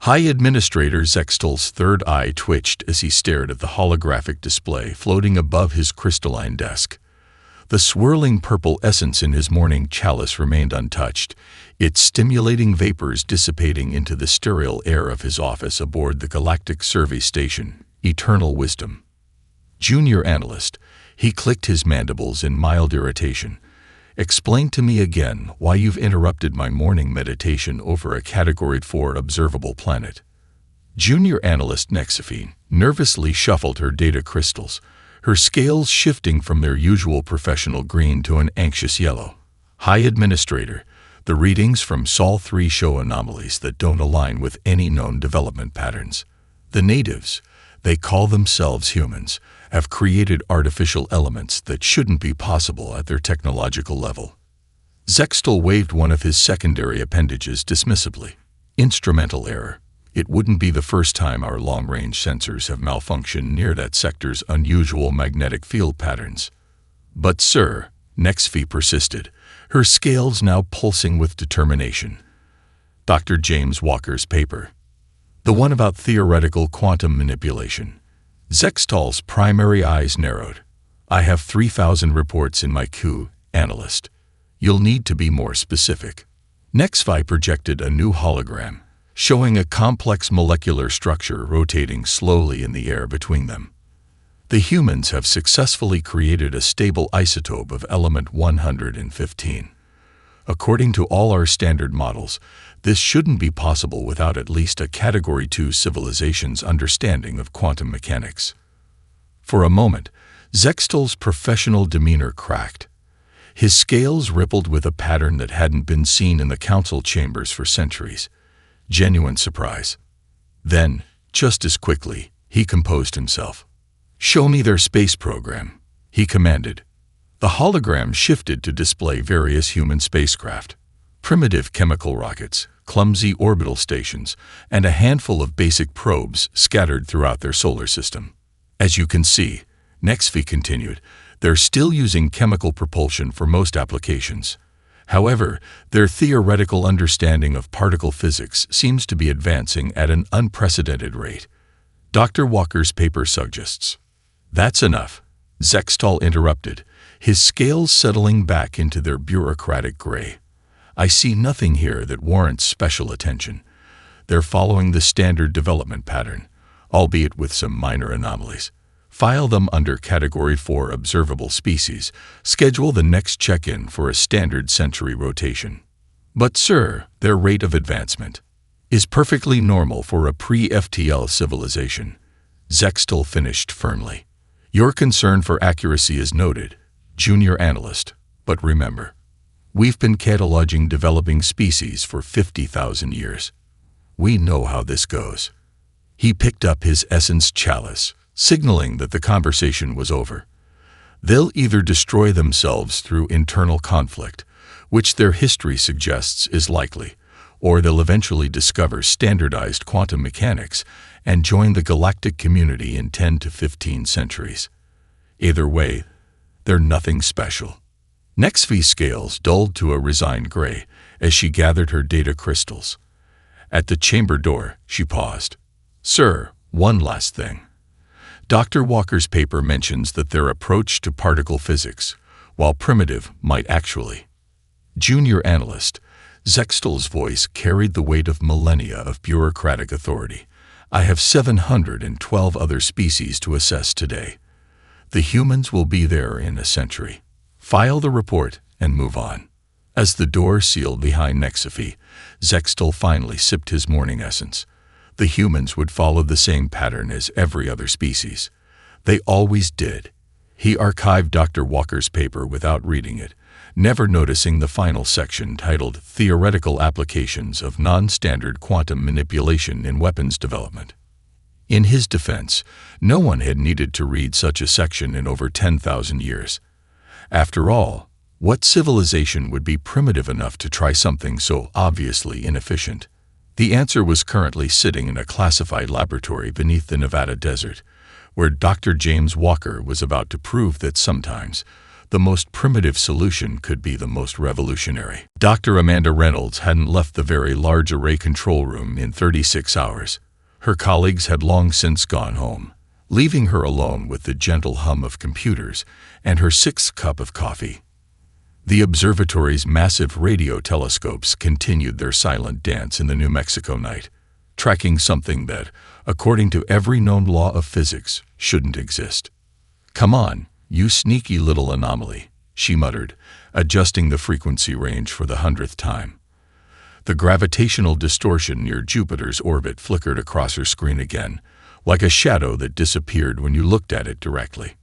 High Administrator Zextal's third eye twitched as he stared at the holographic display floating above his crystalline desk. The swirling purple essence in his morning chalice remained untouched, its stimulating vapors dissipating into the sterile air of his office aboard the Galactic Survey Station. Eternal wisdom. Junior analyst. He clicked his mandibles in mild irritation. Explain to me again why you've interrupted my morning meditation over a Category 4 observable planet. Junior analyst Nexophine nervously shuffled her data crystals, her scales shifting from their usual professional green to an anxious yellow. High Administrator, the readings from Sol 3 show anomalies that don't align with any known development patterns. The natives, they call themselves humans, have created artificial elements that shouldn't be possible at their technological level. Zextal waved one of his secondary appendages dismissively. Instrumental error. It wouldn't be the first time our long-range sensors have malfunctioned near that sector's unusual magnetic field patterns. But sir, Nexfi persisted, her scales now pulsing with determination. Dr. James Walker's paper. The one about theoretical quantum manipulation. Zextal's primary eyes narrowed. I have 3,000 reports in my queue, analyst. You'll need to be more specific. Nexfi projected a new hologram, showing a complex molecular structure rotating slowly in the air between them. The humans have successfully created a stable isotope of element 115. According to all our standard models, this shouldn't be possible without at least a Category 2 civilization's understanding of quantum mechanics. For a moment, Zextal's professional demeanor cracked. His scales rippled with a pattern that hadn't been seen in the council chambers for centuries. Genuine surprise. Then, just as quickly, he composed himself. "Show me their space program," he commanded. The hologram shifted to display various human spacecraft, primitive chemical rockets, clumsy orbital stations, and a handful of basic probes scattered throughout their solar system. As you can see, Nexfi continued, they're still using chemical propulsion for most applications. However, their theoretical understanding of particle physics seems to be advancing at an unprecedented rate. Dr. Walker's paper suggests. That's enough, Zextal interrupted, his scales settling back into their bureaucratic gray. I see nothing here that warrants special attention. They're following the standard development pattern, albeit with some minor anomalies. File them under Category 4 observable species. Schedule the next check-in for a standard century rotation. But sir, their rate of advancement is perfectly normal for a pre-FTL civilization. Zextal finished firmly. Your concern for accuracy is noted, junior analyst, but remember, we've been cataloging developing species for 50,000 years. We know how this goes. He picked up his essence chalice, signaling that the conversation was over. They'll either destroy themselves through internal conflict, which their history suggests is likely, or they'll eventually discover standardized quantum mechanics and join the galactic community in 10 to 15 centuries. Either way, they're nothing special. Nexfi's scales dulled to a resigned gray as she gathered her data crystals. At the chamber door, she paused. Sir, one last thing. Dr. Walker's paper mentions that their approach to particle physics, while primitive, might actually. Junior analyst, Zextal's voice carried the weight of millennia of bureaucratic authority. I have 712 other species to assess today. The humans will be there in a century. File the report and move on. As the door sealed behind Nexofi, Zextal finally sipped his morning essence. The humans would follow the same pattern as every other species. They always did. He archived Dr. Walker's paper without reading it, never noticing the final section titled Theoretical Applications of Non-Standard Quantum Manipulation in Weapons Development. In his defense, no one had needed to read such a section in over 10,000 years. After all, what civilization would be primitive enough to try something so obviously inefficient? The answer was currently sitting in a classified laboratory beneath the Nevada desert, where Dr. James Walker was about to prove that sometimes The most primitive solution could be the most revolutionary. Dr. Amanda Reynolds hadn't left the very large array control room in 36 hours. Her colleagues had long since gone home, leaving her alone with the gentle hum of computers and her sixth cup of coffee. The observatory's massive radio telescopes continued their silent dance in the New Mexico night, tracking something that, according to every known law of physics, shouldn't exist. "Come on, you sneaky little anomaly," she muttered, adjusting the frequency range for the 100th time. The gravitational distortion near Jupiter's orbit flickered across her screen again, like a shadow that disappeared when you looked at it directly.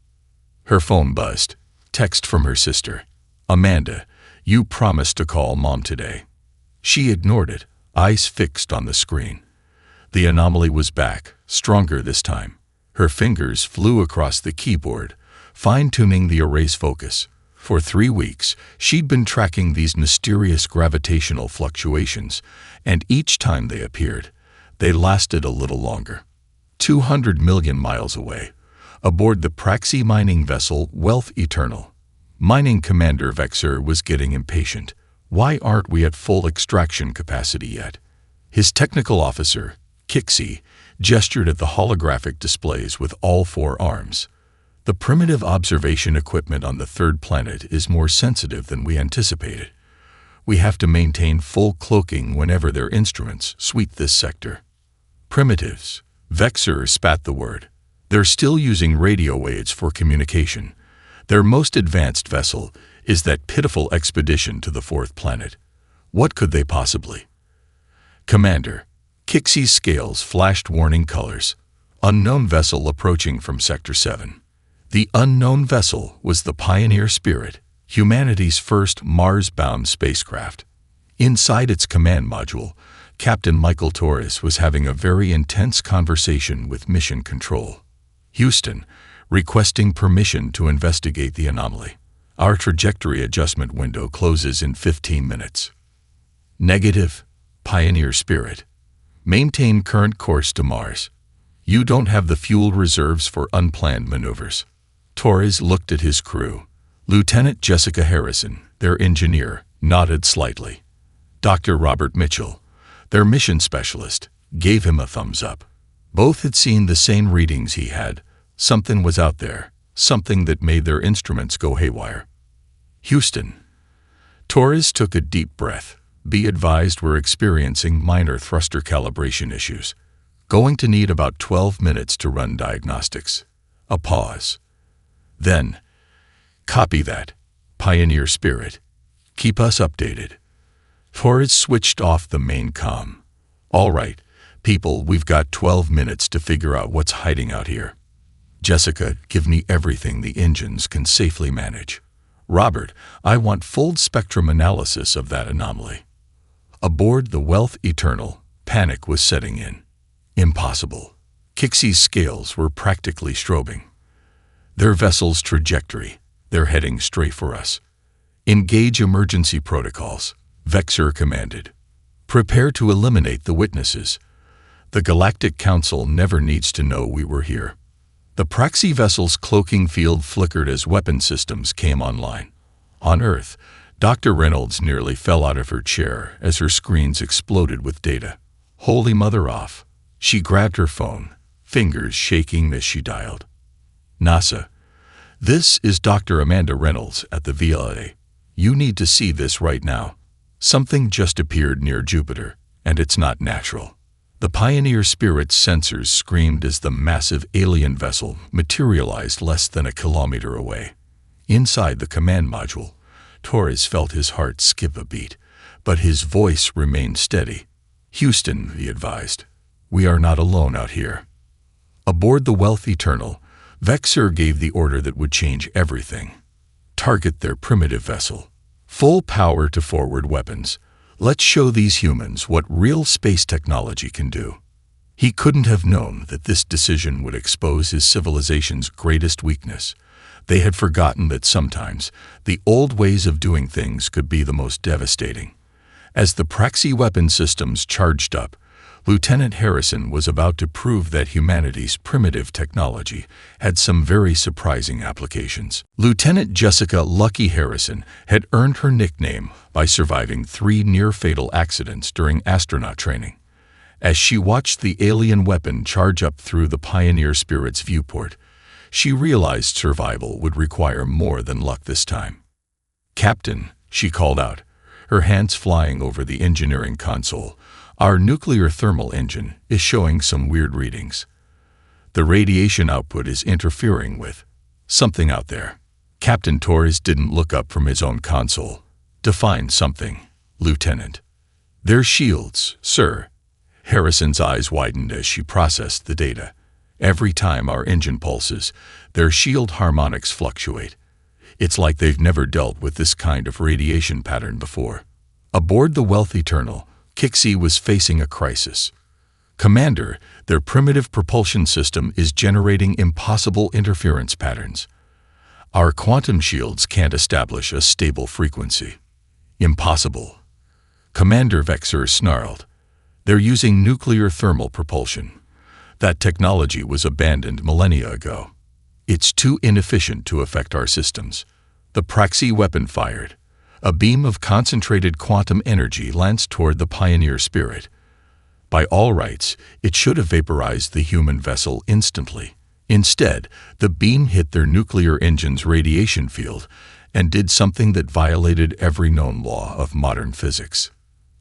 Her phone buzzed. Text from her sister. "Amanda, you promised to call Mom today." She ignored it, eyes fixed on the screen. The anomaly was back, stronger this time. Her fingers flew across the keyboard, fine-tuning the array's focus. For 3 weeks, she'd been tracking these mysterious gravitational fluctuations, and each time they appeared, they lasted a little longer. 200 million miles away, aboard the Praxi mining vessel Wealth Eternal. Mining Commander Vexer was getting impatient. "Why aren't we at full extraction capacity yet?" His technical officer, Kixie, gestured at the holographic displays with all 4 arms. "The primitive observation equipment on the third planet is more sensitive than we anticipated. We have to maintain full cloaking whenever their instruments sweep this sector." "Primitives," Vexer spat the word. "They're still using radio waves for communication. Their most advanced vessel is that pitiful expedition to the 4th planet. What could they possibly?" "Commander," Kixie's scales flashed warning colors. "Unknown vessel approaching from Sector 7. The unknown vessel was the Pioneer Spirit, humanity's first Mars-bound spacecraft. Inside its command module, Captain Michael Torres was having a very intense conversation with Mission Control. "Houston, requesting permission to investigate the anomaly. Our trajectory adjustment window closes in 15 minutes. "Negative, Pioneer Spirit. Maintain current course to Mars. You don't have the fuel reserves for unplanned maneuvers." Torres looked at his crew. Lieutenant Jessica Harrison, their engineer, nodded slightly. Dr. Robert Mitchell, their mission specialist, gave him a thumbs up. Both had seen the same readings he had. Something was out there, something that made their instruments go haywire. "Houston." Torres took a deep breath. "Be advised we're experiencing minor thruster calibration issues. Going to need about 12 minutes to run diagnostics." A pause. Then, "Copy that, Pioneer Spirit. Keep us updated." Torres switched off the main comm. "All right, people, we've got 12 minutes to figure out what's hiding out here. Jessica, give me everything the engines can safely manage. Robert, I want full spectrum analysis of that anomaly." Aboard the Wealth Eternal, panic was setting in. Impossible. Kixie's scales were practically strobing. "Their vessel's trajectory. They're heading straight for us. Engage emergency protocols," Vexer commanded. "Prepare to eliminate the witnesses. The Galactic Council never needs to know we were here." The Praxi vessel's cloaking field flickered as weapon systems came online. On Earth, Dr. Reynolds nearly fell out of her chair as her screens exploded with data. Holy mother off. She grabbed her phone, fingers shaking as she dialed. "NASA. This is Dr. Amanda Reynolds at the VLA. You need to see this right now. Something just appeared near Jupiter, and it's not natural." The Pioneer Spirit's sensors screamed as the massive alien vessel materialized less than a kilometer away. Inside the command module, Torres felt his heart skip a beat, but his voice remained steady. "Houston," he advised, "we are not alone out here." Aboard the Wealth Eternal, Vexer gave the order that would change everything. "Target their primitive vessel. Full power to forward weapons. Let's show these humans what real space technology can do." He couldn't have known that this decision would expose his civilization's greatest weakness. They had forgotten that sometimes the old ways of doing things could be the most devastating. As the Praxi weapon systems charged up, Lieutenant Harrison was about to prove that humanity's primitive technology had some very surprising applications. Lieutenant Jessica "Lucky" Harrison had earned her nickname by surviving 3 near-fatal accidents during astronaut training. As she watched the alien weapon charge up through the Pioneer Spirit's viewport, she realized survival would require more than luck this time. "Captain," she called out, her hands flying over the engineering console, "our nuclear thermal engine is showing some weird readings. The radiation output is interfering with something out there." Captain Torres didn't look up from his own console. "Define something, Lieutenant." "They're shields, sir." Harrison's eyes widened as she processed the data. "Every time our engine pulses, their shield harmonics fluctuate. It's like they've never dealt with this kind of radiation pattern before." Aboard the Wealth Eternal, Kixie was facing a crisis. "Commander, their primitive propulsion system is generating impossible interference patterns. Our quantum shields can't establish a stable frequency." "Impossible." Commander Vexer snarled. "They're using nuclear thermal propulsion. That technology was abandoned millennia ago. It's too inefficient to affect our systems." The Praxi weapon fired. A beam of concentrated quantum energy lanced toward the Pioneer Spirit. By all rights, it should have vaporized the human vessel instantly. Instead, the beam hit their nuclear engine's radiation field and did something that violated every known law of modern physics.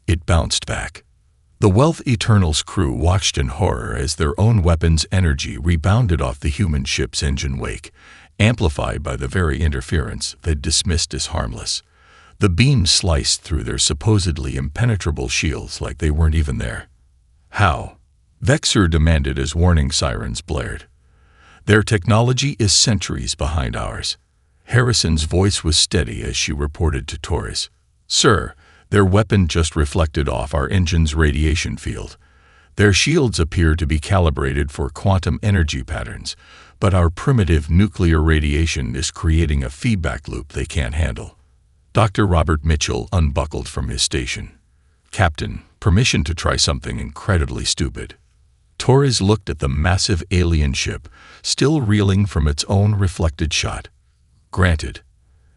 It bounced back. The Wealth Eternal's crew watched in horror as their own weapon's energy rebounded off the human ship's engine wake, amplified by the very interference they'd dismissed as harmless. The beam sliced through their supposedly impenetrable shields like they weren't even there. "How?" Vexer demanded as warning sirens blared. "Their technology is centuries behind ours." Harrison's voice was steady as she reported to Torres. "Sir, their weapon just reflected off our engine's radiation field. Their shields appear to be calibrated for quantum energy patterns, but our primitive nuclear radiation is creating a feedback loop they can't handle." Dr. Robert Mitchell unbuckled from his station. "Captain, permission to try something incredibly stupid." Torres looked at the massive alien ship, still reeling from its own reflected shot. "Granted.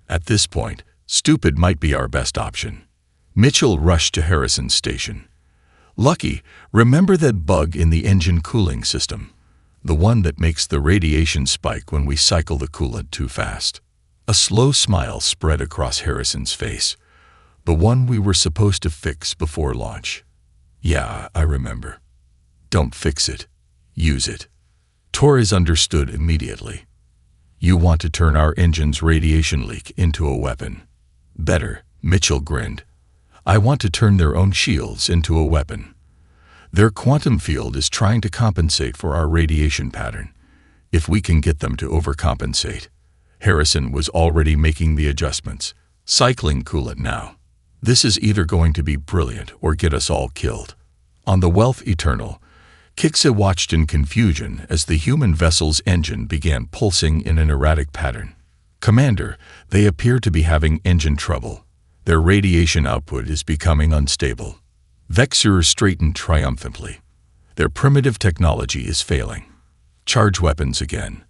At this point, stupid might be our best option." Mitchell rushed to Harrison's station. "Lucky, remember that bug in the engine cooling system? The one that makes the radiation spike when we cycle the coolant too fast." A slow smile spread across Harrison's face. "The one we were supposed to fix before launch." "Yeah, I remember." "Don't fix it. Use it." Torres understood immediately. "You want to turn our engine's radiation leak into a weapon." "Better," Mitchell grinned. "I want to turn their own shields into a weapon. Their quantum field is trying to compensate for our radiation pattern. If we can get them to overcompensate." Harrison was already making the adjustments. "Cycling coolant now. This is either going to be brilliant or get us all killed." On the Wealth Eternal, Kixie watched in confusion as the human vessel's engine began pulsing in an erratic pattern. "Commander, they appear to be having engine trouble. Their radiation output is becoming unstable." Vexer straightened triumphantly. "Their primitive technology is failing. Charge weapons again.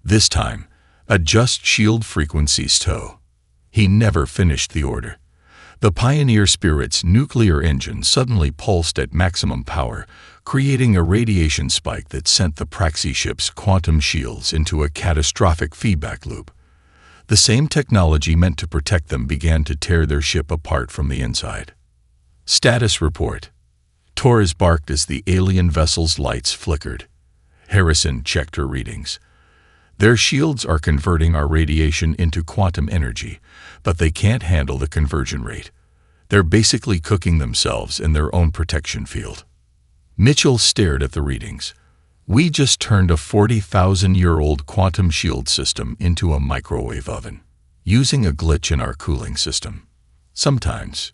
This time, adjust shield frequencies to." He never finished the order. The Pioneer Spirit's nuclear engine suddenly pulsed at maximum power, creating a radiation spike that sent the Praxi ship's quantum shields into a catastrophic feedback loop. The same technology meant to protect them began to tear their ship apart from the inside. "Status report." Torres barked as the alien vessel's lights flickered. Harrison checked her readings. "Their shields are converting our radiation into quantum energy, but they can't handle the conversion rate. They're basically cooking themselves in their own protection field." Mitchell stared at the readings. "We just turned a 40,000-year-old quantum shield system into a microwave oven, using a glitch in our cooling system." "Sometimes,"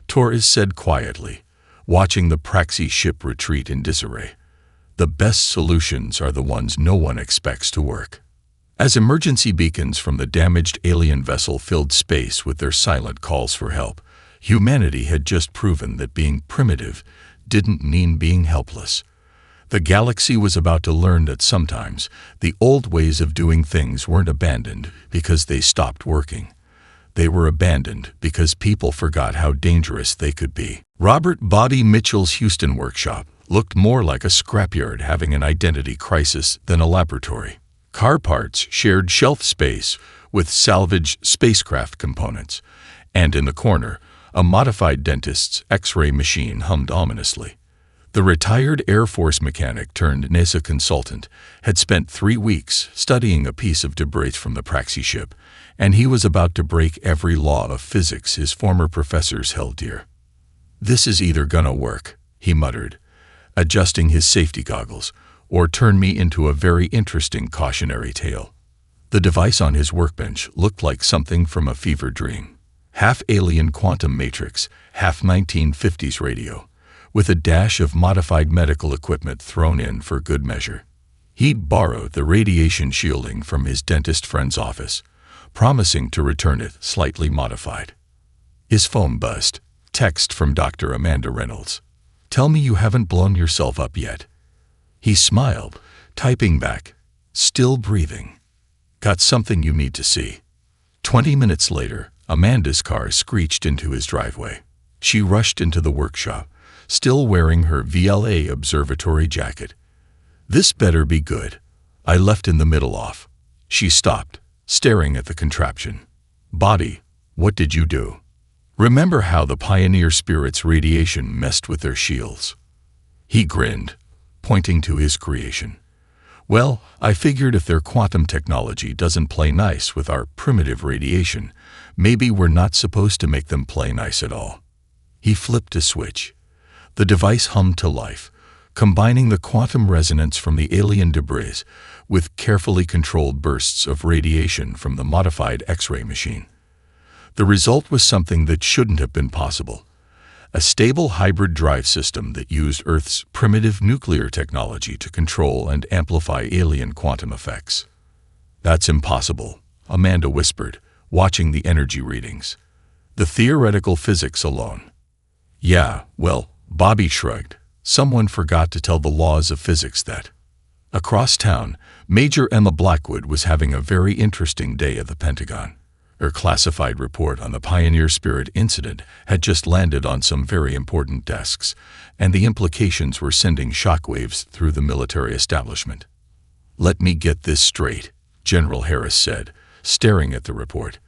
Torres said quietly, watching the Praxi ship retreat in disarray. "The best solutions are the ones no one expects to work." As emergency beacons from the damaged alien vessel filled space with their silent calls for help, humanity had just proven that being primitive didn't mean being helpless. The galaxy was about to learn that sometimes the old ways of doing things weren't abandoned because they stopped working. They were abandoned because people forgot how dangerous they could be. Robert Bobby Mitchell's Houston workshop looked more like a scrapyard having an identity crisis than a laboratory. Car parts shared shelf space with salvaged spacecraft components, and in the corner, a modified dentist's X-ray machine hummed ominously. The retired Air Force mechanic turned NASA consultant had spent 3 weeks studying a piece of debris from the Praxis ship, and he was about to break every law of physics his former professors held dear. "This is either gonna work," he muttered, adjusting his safety goggles, "or turn me into a very interesting cautionary tale." The device on his workbench looked like something from a fever dream. Half alien quantum matrix, half 1950s radio, with a dash of modified medical equipment thrown in for good measure. He'd borrowed the radiation shielding from his dentist friend's office, promising to return it slightly modified. His phone buzzed. Text from Dr. Amanda Reynolds. "Tell me you haven't blown yourself up yet." He smiled, typing back, "Still breathing. Got something you need to see." 20 minutes later, Amanda's car screeched into his driveway. She rushed into the workshop, still wearing her VLA observatory jacket. "This better be good. I left in the middle off." She stopped, staring at the contraption. "Bobby, what did you do? Remember how the Pioneer Spirit's radiation messed with their shields?" He grinned, pointing to his creation. "Well, I figured if their quantum technology doesn't play nice with our primitive radiation, maybe we're not supposed to make them play nice at all." He flipped a switch. The device hummed to life, combining the quantum resonance from the alien debris with carefully controlled bursts of radiation from the modified X-ray machine. The result was something that shouldn't have been possible: a stable hybrid drive system that used Earth's primitive nuclear technology to control and amplify alien quantum effects. "That's impossible," Amanda whispered, watching the energy readings. "The theoretical physics alone." "Yeah, well," Bobby shrugged. "Someone forgot to tell the laws of physics that." Across town, Major Emma Blackwood was having a very interesting day at the Pentagon. Her classified report on the Pioneer Spirit incident had just landed on some very important desks, and the implications were sending shockwaves through the military establishment. "Let me get this straight," General Harris said, staring at the report.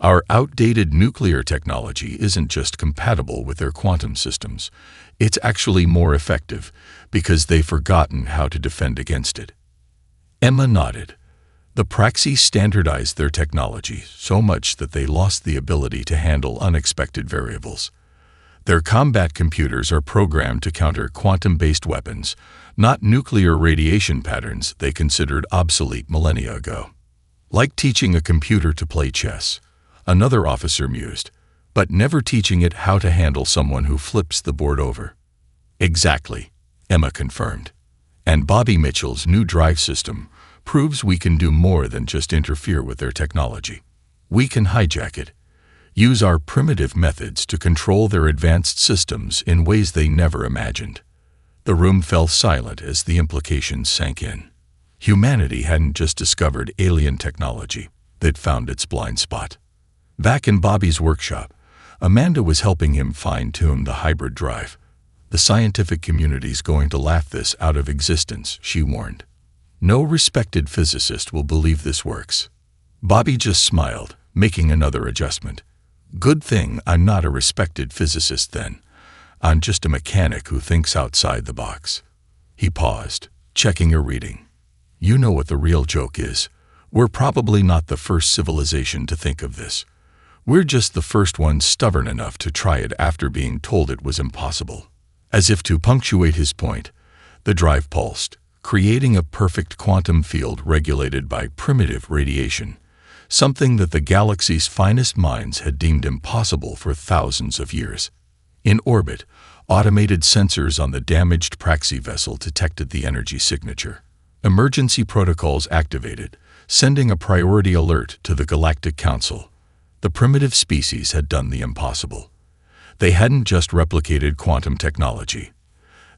"Our outdated nuclear technology isn't just compatible with their quantum systems. It's actually more effective because they've forgotten how to defend against it." Emma nodded. The Praxis standardized their technology so much that they lost the ability to handle unexpected variables. Their combat computers are programmed to counter quantum-based weapons, not nuclear radiation patterns they considered obsolete millennia ago. "Like teaching a computer to play chess," another officer mused, "but never teaching it how to handle someone who flips the board over." "Exactly," Emma confirmed. "And Bobby Mitchell's new drive system proves we can do more than just interfere with their technology. We can hijack it, use our primitive methods to control their advanced systems in ways they never imagined." The room fell silent as the implications sank in. Humanity hadn't just discovered alien technology, they'd found its blind spot. Back in Bobby's workshop, Amanda was helping him fine-tune the hybrid drive. "The scientific community's going to laugh this out of existence," she warned. "No respected physicist will believe this works." Bobby just smiled, making another adjustment. "Good thing I'm not a respected physicist then. I'm just a mechanic who thinks outside the box." He paused, checking a reading. "You know what the real joke is. We're probably not the first civilization to think of this. We're just the first ones stubborn enough to try it after being told it was impossible." As if to punctuate his point, the drive pulsed, creating a perfect quantum field regulated by primitive radiation, something that the galaxy's finest minds had deemed impossible for thousands of years. In orbit, automated sensors on the damaged Praxis vessel detected the energy signature. Emergency protocols activated, sending a priority alert to the Galactic Council. The primitive species had done the impossible. They hadn't just replicated quantum technology.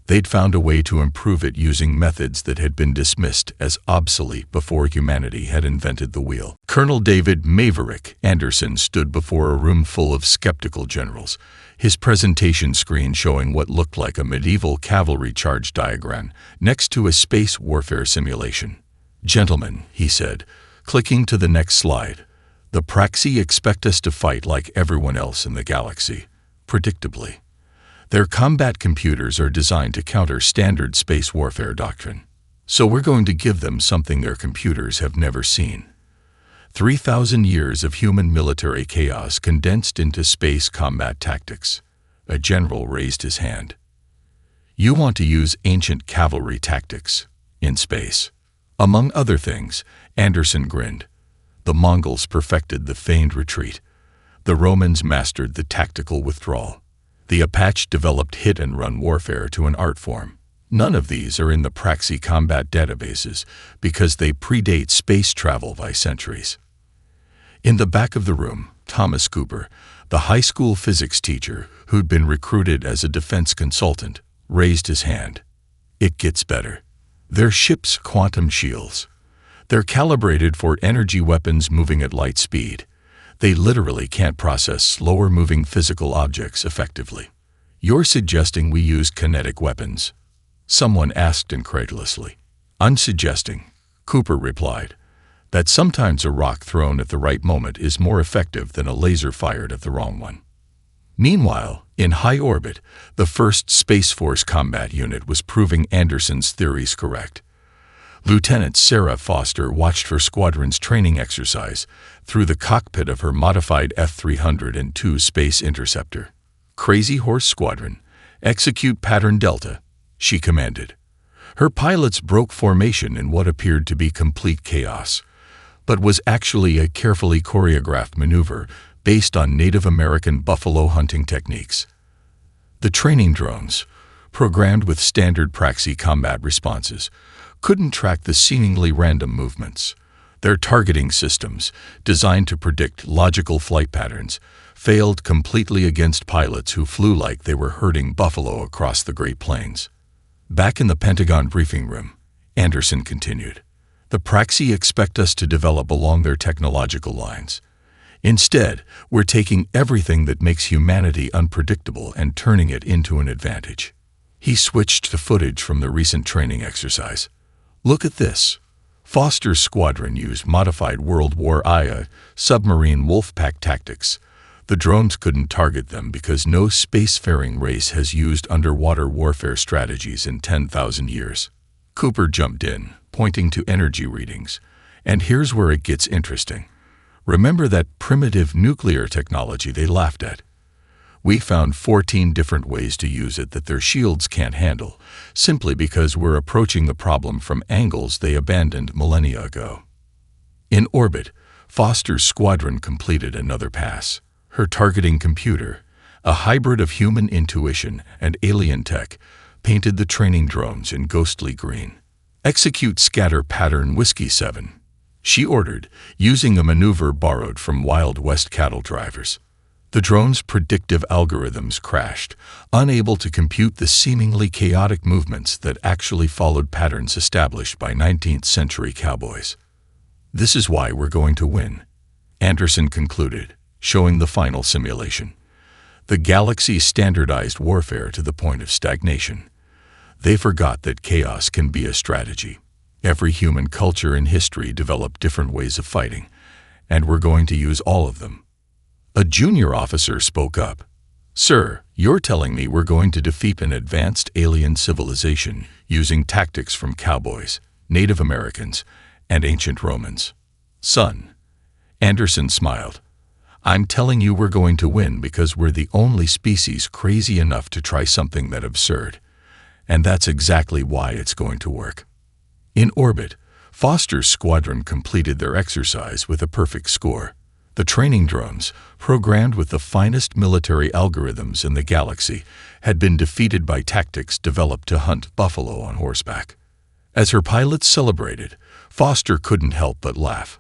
They'd found a way to improve it using methods that had been dismissed as obsolete before humanity had invented the wheel. Colonel David Maverick Anderson stood before a room full of skeptical generals, his presentation screen showing what looked like a medieval cavalry charge diagram next to a space warfare simulation. "Gentlemen," he said, clicking to the next slide, "the Praxi expect us to fight like everyone else in the galaxy, predictably. Their combat computers are designed to counter standard space warfare doctrine. So we're going to give them something their computers have never seen. 3,000 years of human military chaos condensed into space combat tactics." A general raised his hand. "You want to use ancient cavalry tactics in space?" Among other things, Anderson grinned. The Mongols perfected the feigned retreat. The Romans mastered the tactical withdrawal. The Apache developed hit-and-run warfare to an art form. None of these are in the Praxi combat databases because they predate space travel by centuries. In the back of the room, Thomas Cooper, the high school physics teacher who'd been recruited as a defense consultant, raised his hand. "It gets better. They're ships' quantum shields. They're calibrated for energy weapons moving at light speed. They literally can't process slower-moving physical objects effectively." "You're suggesting we use kinetic weapons?" someone asked incredulously. "I'm suggesting," Cooper replied, "that sometimes a rock thrown at the right moment is more effective than a laser fired at the wrong one." Meanwhile, in high orbit, the 1st Space Force Combat Unit was proving Anderson's theories correct. Lieutenant Sarah Foster watched her squadron's training exercise through the cockpit of her modified F-302 Space Interceptor. "Crazy Horse Squadron, execute Pattern Delta," she commanded. Her pilots broke formation in what appeared to be complete chaos, but was actually a carefully choreographed maneuver based on Native American buffalo hunting techniques. The training drones, programmed with standard Praxi combat responses, couldn't track the seemingly random movements. Their targeting systems, designed to predict logical flight patterns, failed completely against pilots who flew like they were herding buffalo across the Great Plains. Back in the Pentagon briefing room, Anderson continued, "The Praxi expect us to develop along their technological lines. Instead, we're taking everything that makes humanity unpredictable and turning it into an advantage." He switched to footage from the recent training exercise. "Look at this." Foster's squadron used modified World War I submarine wolfpack tactics. The drones couldn't target them because no spacefaring race has used underwater warfare strategies in 10,000 years. Cooper jumped in, pointing to energy readings. "And here's where it gets interesting. Remember that primitive nuclear technology they laughed at? We found 14 different ways to use it that their shields can't handle, simply because we're approaching the problem from angles they abandoned millennia ago." In orbit, Foster's squadron completed another pass. Her targeting computer, a hybrid of human intuition and alien tech, painted the training drones in ghostly green. "Execute scatter pattern Whiskey 7, she ordered, using a maneuver borrowed from Wild West cattle drivers. The drone's predictive algorithms crashed, unable to compute the seemingly chaotic movements that actually followed patterns established by 19th century cowboys. "This is why we're going to win," Anderson concluded, showing the final simulation. The galaxy standardized warfare to the point of stagnation. They forgot that chaos can be a strategy. Every human culture in history developed different ways of fighting, and we're going to use all of them. A junior officer spoke up. "Sir, you're telling me we're going to defeat an advanced alien civilization using tactics from cowboys, Native Americans, and ancient Romans?" "Son," Anderson smiled, "I'm telling you we're going to win because we're the only species crazy enough to try something that absurd. And that's exactly why it's going to work." In orbit, Foster's squadron completed their exercise with a perfect score. The training drones, programmed with the finest military algorithms in the galaxy, had been defeated by tactics developed to hunt buffalo on horseback. As her pilots celebrated, Foster couldn't help but laugh.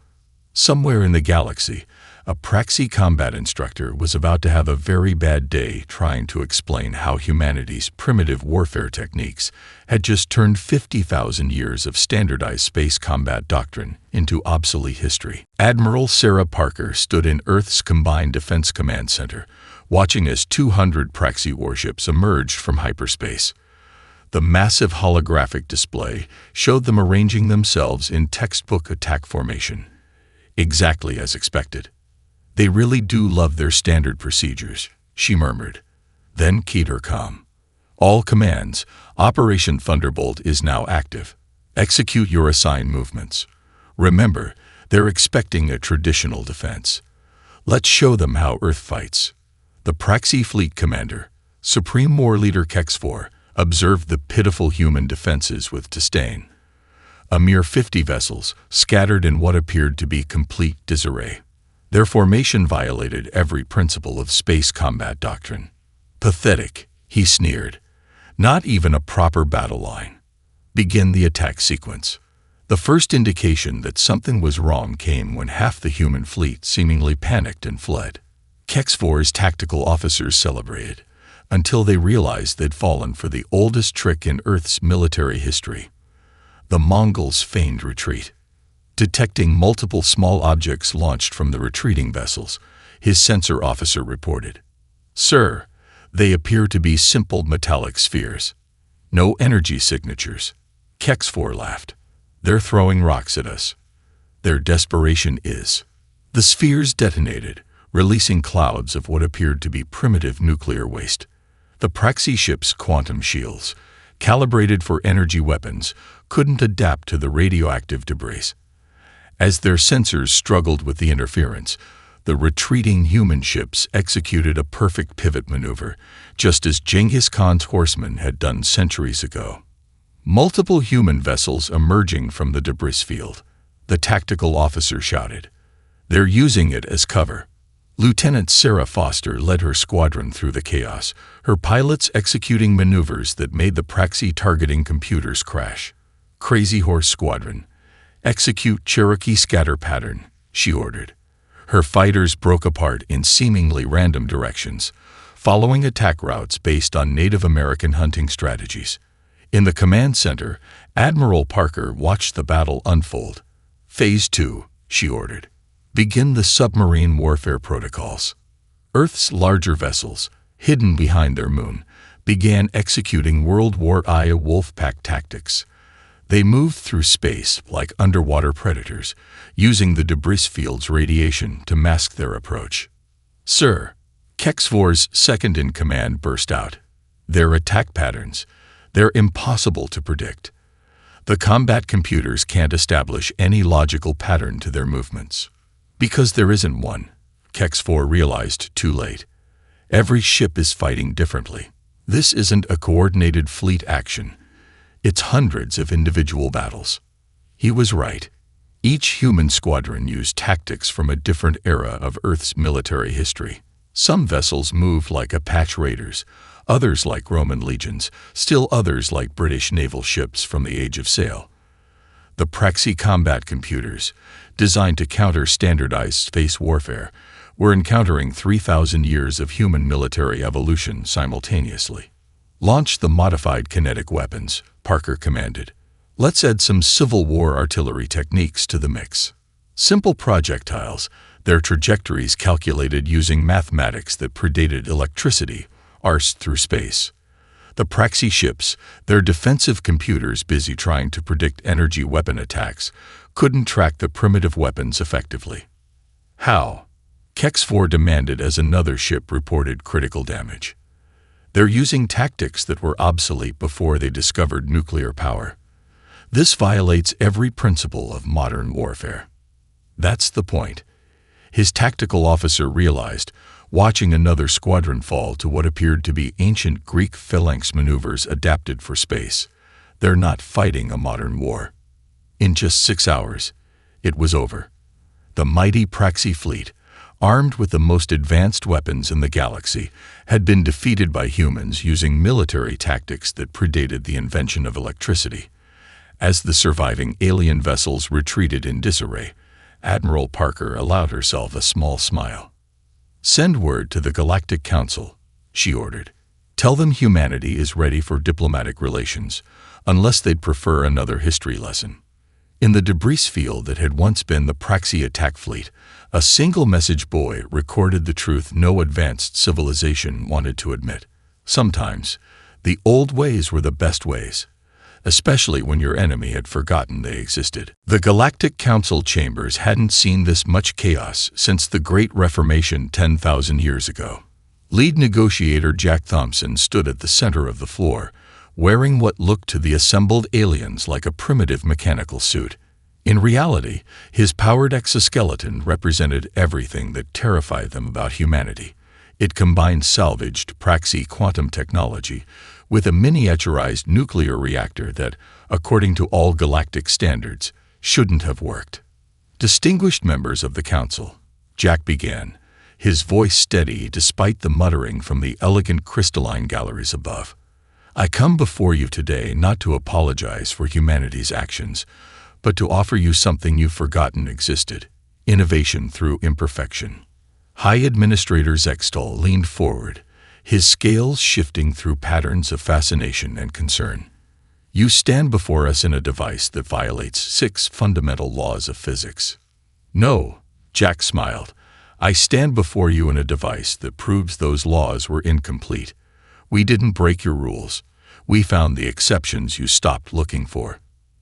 Somewhere in the galaxy, A Praxi combat instructor was about to have a very bad day trying to explain how humanity's primitive warfare techniques had just turned 50,000 years of standardized space combat doctrine into obsolete history. Admiral Sarah Parker stood in Earth's Combined Defense Command Center, watching as 200 Praxi warships emerged from hyperspace. The massive holographic display showed them arranging themselves in textbook attack formation, exactly as expected. "They really do love their standard procedures," she murmured, then keyed her comm. "All commands, Operation Thunderbolt is now active. Execute your assigned movements. Remember, they're expecting a traditional defense. Let's show them how Earth fights." The Praxi Fleet Commander, Supreme War Leader Kex-4, observed the pitiful human defenses with disdain. A mere 50 vessels, scattered in what appeared to be complete disarray. Their formation violated every principle of space combat doctrine. "Pathetic," he sneered. "Not even a proper battle line. Begin the attack sequence." The first indication that something was wrong came when half the human fleet seemingly panicked and fled. Kex-4's tactical officers celebrated, until they realized they'd fallen for the oldest trick in Earth's military history. The Mongols feigned retreat. Detecting multiple small objects launched from the retreating vessels, his sensor officer reported, "Sir, they appear to be simple metallic spheres. No energy signatures." Kex-4 laughed. "They're throwing rocks at us. Their desperation is." The spheres detonated, releasing clouds of what appeared to be primitive nuclear waste. The Praxi ship's quantum shields, calibrated for energy weapons, couldn't adapt to the radioactive debris. As their sensors struggled with the interference, the retreating human ships executed a perfect pivot maneuver, just as Genghis Khan's horsemen had done centuries ago. Multiple human vessels emerging from the debris field, the tactical officer shouted. "They're using it as cover." Lieutenant Sarah Foster led her squadron through the chaos, her pilots executing maneuvers that made the Praxi targeting computers crash. "Crazy Horse Squadron, execute Cherokee scatter pattern," she ordered. Her fighters broke apart in seemingly random directions, following attack routes based on Native American hunting strategies. In the command center, Admiral Parker watched the battle unfold. "Phase 2, she ordered. "Begin the submarine warfare protocols." Earth's larger vessels, hidden behind their moon, began executing World War I Wolfpack tactics. They moved through space like underwater predators, using the debris field's radiation to mask their approach. "Sir," Kex-4's second-in-command burst out. "Their attack patterns, they're impossible to predict. The combat computers can't establish any logical pattern to their movements." "Because there isn't one," Kex-4 realized too late. "Every ship is fighting differently. This isn't a coordinated fleet action. It's hundreds of individual battles." He was right. Each human squadron used tactics from a different era of Earth's military history. Some vessels moved like Apache raiders, others like Roman legions, still others like British naval ships from the Age of Sail. The Praxi combat computers, designed to counter standardized space warfare, were encountering 3,000 years of human military evolution simultaneously. "Launch the modified kinetic weapons," Parker commanded. "Let's add some Civil War artillery techniques to the mix." Simple projectiles, their trajectories calculated using mathematics that predated electricity, arsed through space. The Praxi ships, their defensive computers busy trying to predict energy weapon attacks, couldn't track the primitive weapons effectively. "How?" Kex-4 demanded as another ship reported critical damage. "They're using tactics that were obsolete before they discovered nuclear power. This violates every principle of modern warfare." "That's the point," his tactical officer realized, watching another squadron fall to what appeared to be ancient Greek phalanx maneuvers adapted for space. "They're not fighting a modern war." In just 6 hours, it was over. The mighty Praxi fleet, armed with the most advanced weapons in the galaxy, had been defeated by humans using military tactics that predated the invention of electricity. As the surviving alien vessels retreated in disarray, Admiral Parker allowed herself a small smile. "Send word to the Galactic Council," she ordered. "Tell them humanity is ready for diplomatic relations, unless they'd prefer another history lesson." In the debris field that had once been the Praxi attack fleet, a single message buoy recorded the truth no advanced civilization wanted to admit. Sometimes, the old ways were the best ways, especially when your enemy had forgotten they existed. The Galactic Council chambers hadn't seen this much chaos since the Great Reformation 10,000 years ago. Lead negotiator Jack Thompson stood at the center of the floor, wearing what looked to the assembled aliens like a primitive mechanical suit. In reality, his powered exoskeleton represented everything that terrified them about humanity. It combined salvaged Praxi quantum technology with a miniaturized nuclear reactor that, according to all galactic standards, shouldn't have worked. "Distinguished members of the Council," Jack began, his voice steady despite the muttering from the elegant crystalline galleries above. "I come before you today not to apologize for humanity's actions, but to offer you something you've forgotten existed: innovation through imperfection." High Administrator Zextal leaned forward, his scales shifting through patterns of fascination and concern. "You stand before us in a device that violates 6 fundamental laws of physics." "No," Jack smiled. "I stand before you in a device that proves those laws were incomplete. We didn't break your rules. We found the exceptions you stopped looking for."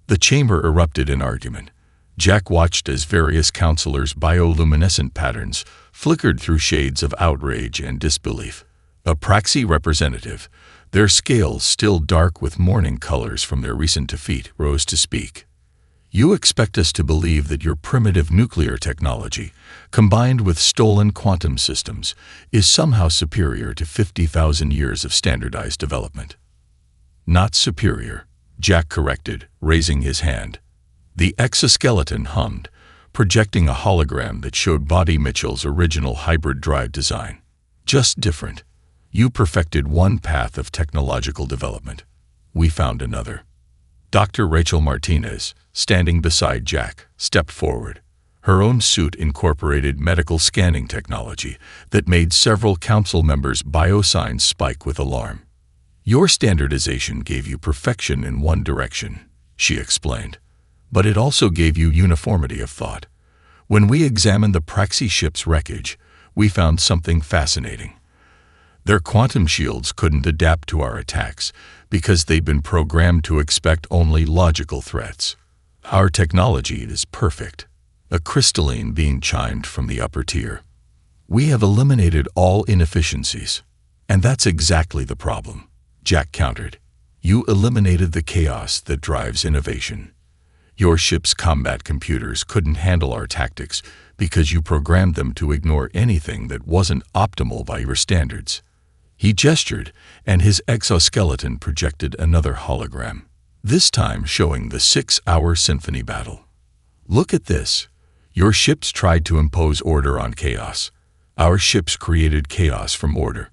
The chamber erupted in argument. Jack watched as various counselors' bioluminescent patterns flickered through shades of outrage and disbelief. A Praxi representative, their scales still dark with mourning colors from their recent defeat, rose to speak. "You expect us to believe that your primitive nuclear technology, combined with stolen quantum systems, is somehow superior to 50,000 years of standardized development." "Not superior," Jack corrected, raising his hand. The exoskeleton hummed, projecting a hologram that showed Body Mitchell's original hybrid drive design. "Just different. You perfected one path of technological development. We found another." Dr. Rachel Martinez, standing beside Jack, stepped forward. Her own suit incorporated medical scanning technology that made several council members' biosigns spike with alarm. "Your standardization gave you perfection in one direction," she explained, "but it also gave you uniformity of thought. When we examined the Praxi ship's wreckage, we found something fascinating. Their quantum shields couldn't adapt to our attacks because they'd been programmed to expect only logical threats. Our technology is perfect, a crystalline being chimed from the upper tier. We have eliminated all inefficiencies, and that's exactly the problem," Jack countered. "You eliminated the chaos that drives innovation. Your ship's combat computers couldn't handle our tactics because you programmed them to ignore anything that wasn't optimal by your standards." He gestured, and his exoskeleton projected another hologram, this time showing the 6-hour symphony battle. "Look at this. Your ships tried to impose order on chaos. Our ships created chaos from order.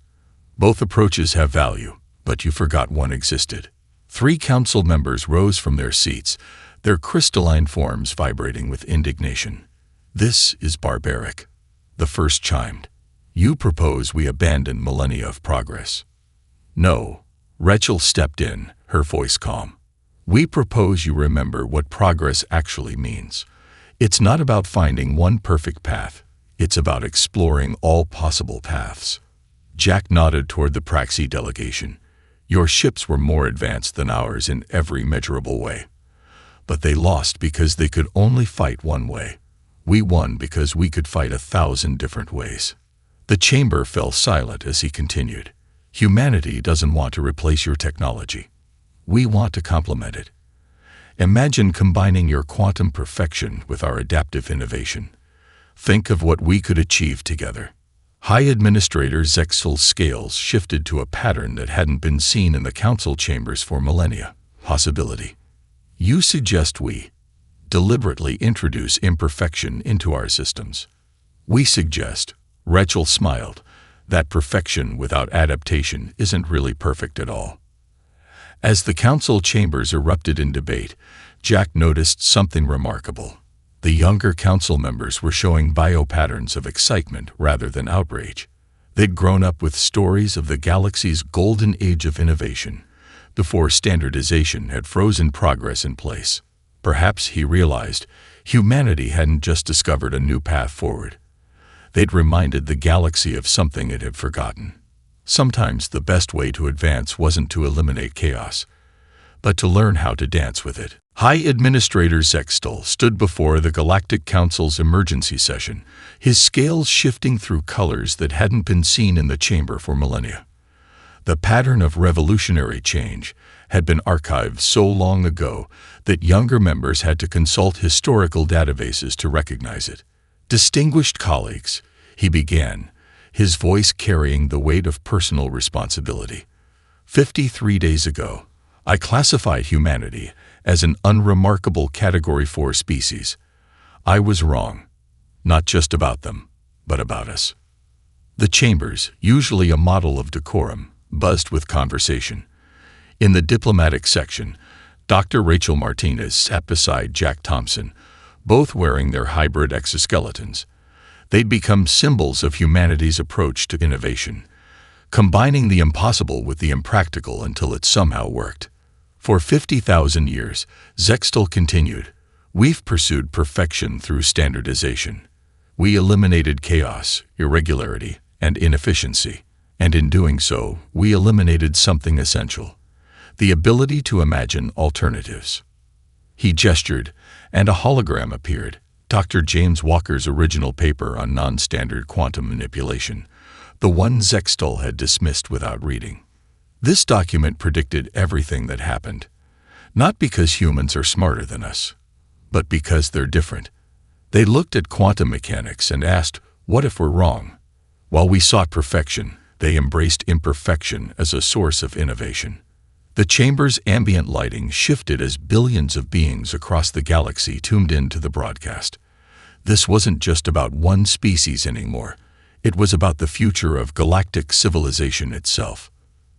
Both approaches have value, but you forgot one existed." 3 council members rose from their seats, their crystalline forms vibrating with indignation. "This is barbaric," the first chimed. "You propose we abandon millennia of progress." "No," Rachel stepped in, her voice calm. "We propose you remember what progress actually means. It's not about finding one perfect path. It's about exploring all possible paths." Jack nodded toward the Praxi delegation. "Your ships were more advanced than ours in every measurable way. But they lost because they could only fight one way. We won because we could fight 1,000 different ways." The chamber fell silent as he continued. "Humanity doesn't want to replace your technology. We want to complement it. Imagine combining your quantum perfection with our adaptive innovation. Think of what we could achieve together." High Administrator Zexel's scales shifted to a pattern that hadn't been seen in the council chambers for millennia. "Possibility. You suggest we deliberately introduce imperfection into our systems." "We suggest," Rachel smiled, "that perfection without adaptation isn't really perfect at all." As the council chambers erupted in debate, Jack noticed something remarkable. The younger council members were showing biopatterns of excitement rather than outrage. They'd grown up with stories of the galaxy's golden age of innovation, before standardization had frozen progress in place. Perhaps, he realized, humanity hadn't just discovered a new path forward. They'd reminded the galaxy of something it had forgotten. Sometimes the best way to advance wasn't to eliminate chaos, but to learn how to dance with it. High Administrator Zextal stood before the Galactic Council's emergency session, his scales shifting through colors that hadn't been seen in the chamber for millennia. The pattern of revolutionary change had been archived so long ago that younger members had to consult historical databases to recognize it. Distinguished colleagues, he began, his voice carrying the weight of personal responsibility. 53 days ago, I classified humanity as an unremarkable Category 4 species. I was wrong, not just about them, but about us. The chambers, usually a model of decorum, buzzed with conversation. In the diplomatic section, Dr. Rachel Martinez sat beside Jack Thompson, both wearing their hybrid exoskeletons. They'd become symbols of humanity's approach to innovation, combining the impossible with the impractical until it somehow worked. For 50,000 years, Zextal continued, we've pursued perfection through standardization. We eliminated chaos, irregularity, and inefficiency, and in doing so, we eliminated something essential: the ability to imagine alternatives. He gestured, and a hologram appeared, Dr. James Walker's original paper on non-standard quantum manipulation, the one Zextal had dismissed without reading. This document predicted everything that happened, not because humans are smarter than us, but because they're different. They looked at quantum mechanics and asked, what if we're wrong? While we sought perfection, they embraced imperfection as a source of innovation. The chamber's ambient lighting shifted as billions of beings across the galaxy tuned in to the broadcast. This wasn't just about one species anymore. It was about the future of galactic civilization itself.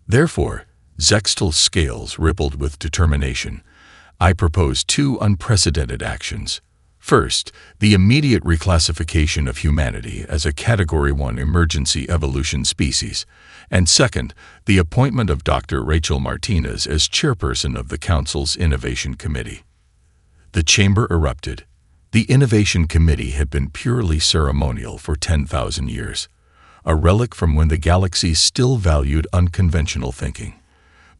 Therefore, Zextal's scales rippled with determination. I propose two unprecedented actions. First, the immediate reclassification of humanity as a Category 1 emergency evolution species, and second, the appointment of Dr. Rachel Martinez as chairperson of the Council's Innovation Committee. The chamber erupted. The Innovation Committee had been purely ceremonial for 10,000 years, a relic from when the galaxy still valued unconventional thinking.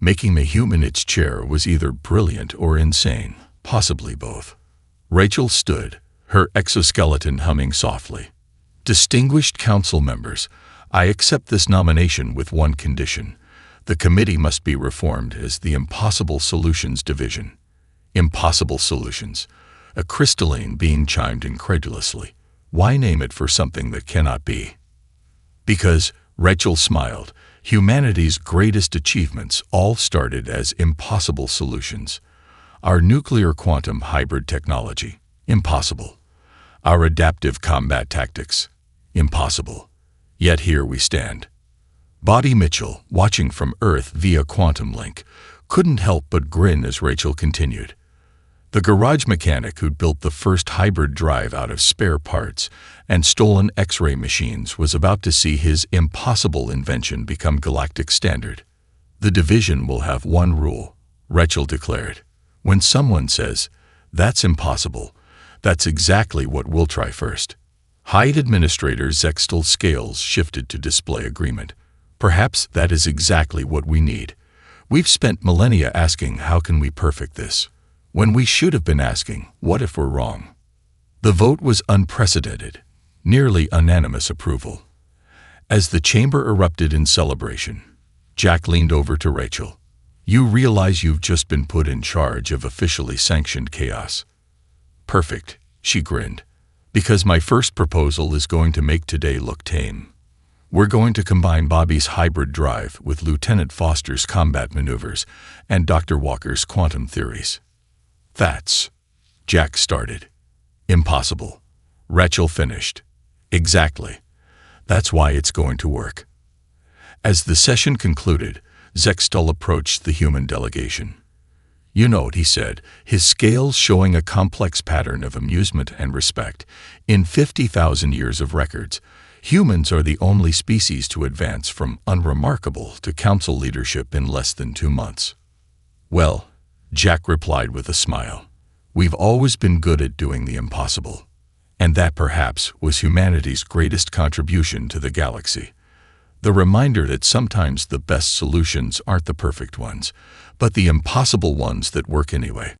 Making the human its chair was either brilliant or insane, possibly both. Rachel stood, her exoskeleton humming softly. Distinguished council members, I accept this nomination with one condition. The committee must be reformed as the Impossible Solutions Division. Impossible Solutions. A crystalline being chimed incredulously. Why name it for something that cannot be? Because, Rachel smiled, humanity's greatest achievements all started as impossible solutions. Our nuclear quantum hybrid technology, impossible. Our adaptive combat tactics, impossible. Yet here we stand. Bobby Mitchell, watching from Earth via quantum link, couldn't help but grin as Rachel continued. The garage mechanic who'd built the first hybrid drive out of spare parts and stolen X-ray machines was about to see his impossible invention become galactic standard. The division will have one rule, Rachel declared. When someone says, that's impossible, that's exactly what we'll try first. High Administrator Zextal's scales shifted to display agreement. Perhaps that is exactly what we need. We've spent millennia asking how can we perfect this, when we should have been asking, what if we're wrong? The vote was unprecedented, nearly unanimous approval. As the chamber erupted in celebration, Jack leaned over to Rachel. You realize you've just been put in charge of officially sanctioned chaos. Perfect, she grinned, because my first proposal is going to make today look tame. We're going to combine Bobby's hybrid drive with Lieutenant Foster's combat maneuvers and Dr. Walker's quantum theories. That's, Jack started. Impossible. Rachel finished. Exactly. That's why it's going to work. As the session concluded, Zextal approached the human delegation. "You note," he said, his scales showing a complex pattern of amusement and respect. "In 50,000 years of records, humans are the only species to advance from unremarkable to council leadership in less than 2 months." "Well," Jack replied with a smile, "we've always been good at doing the impossible. And that perhaps was humanity's greatest contribution to the galaxy. The reminder that sometimes the best solutions aren't the perfect ones, but the impossible ones that work anyway."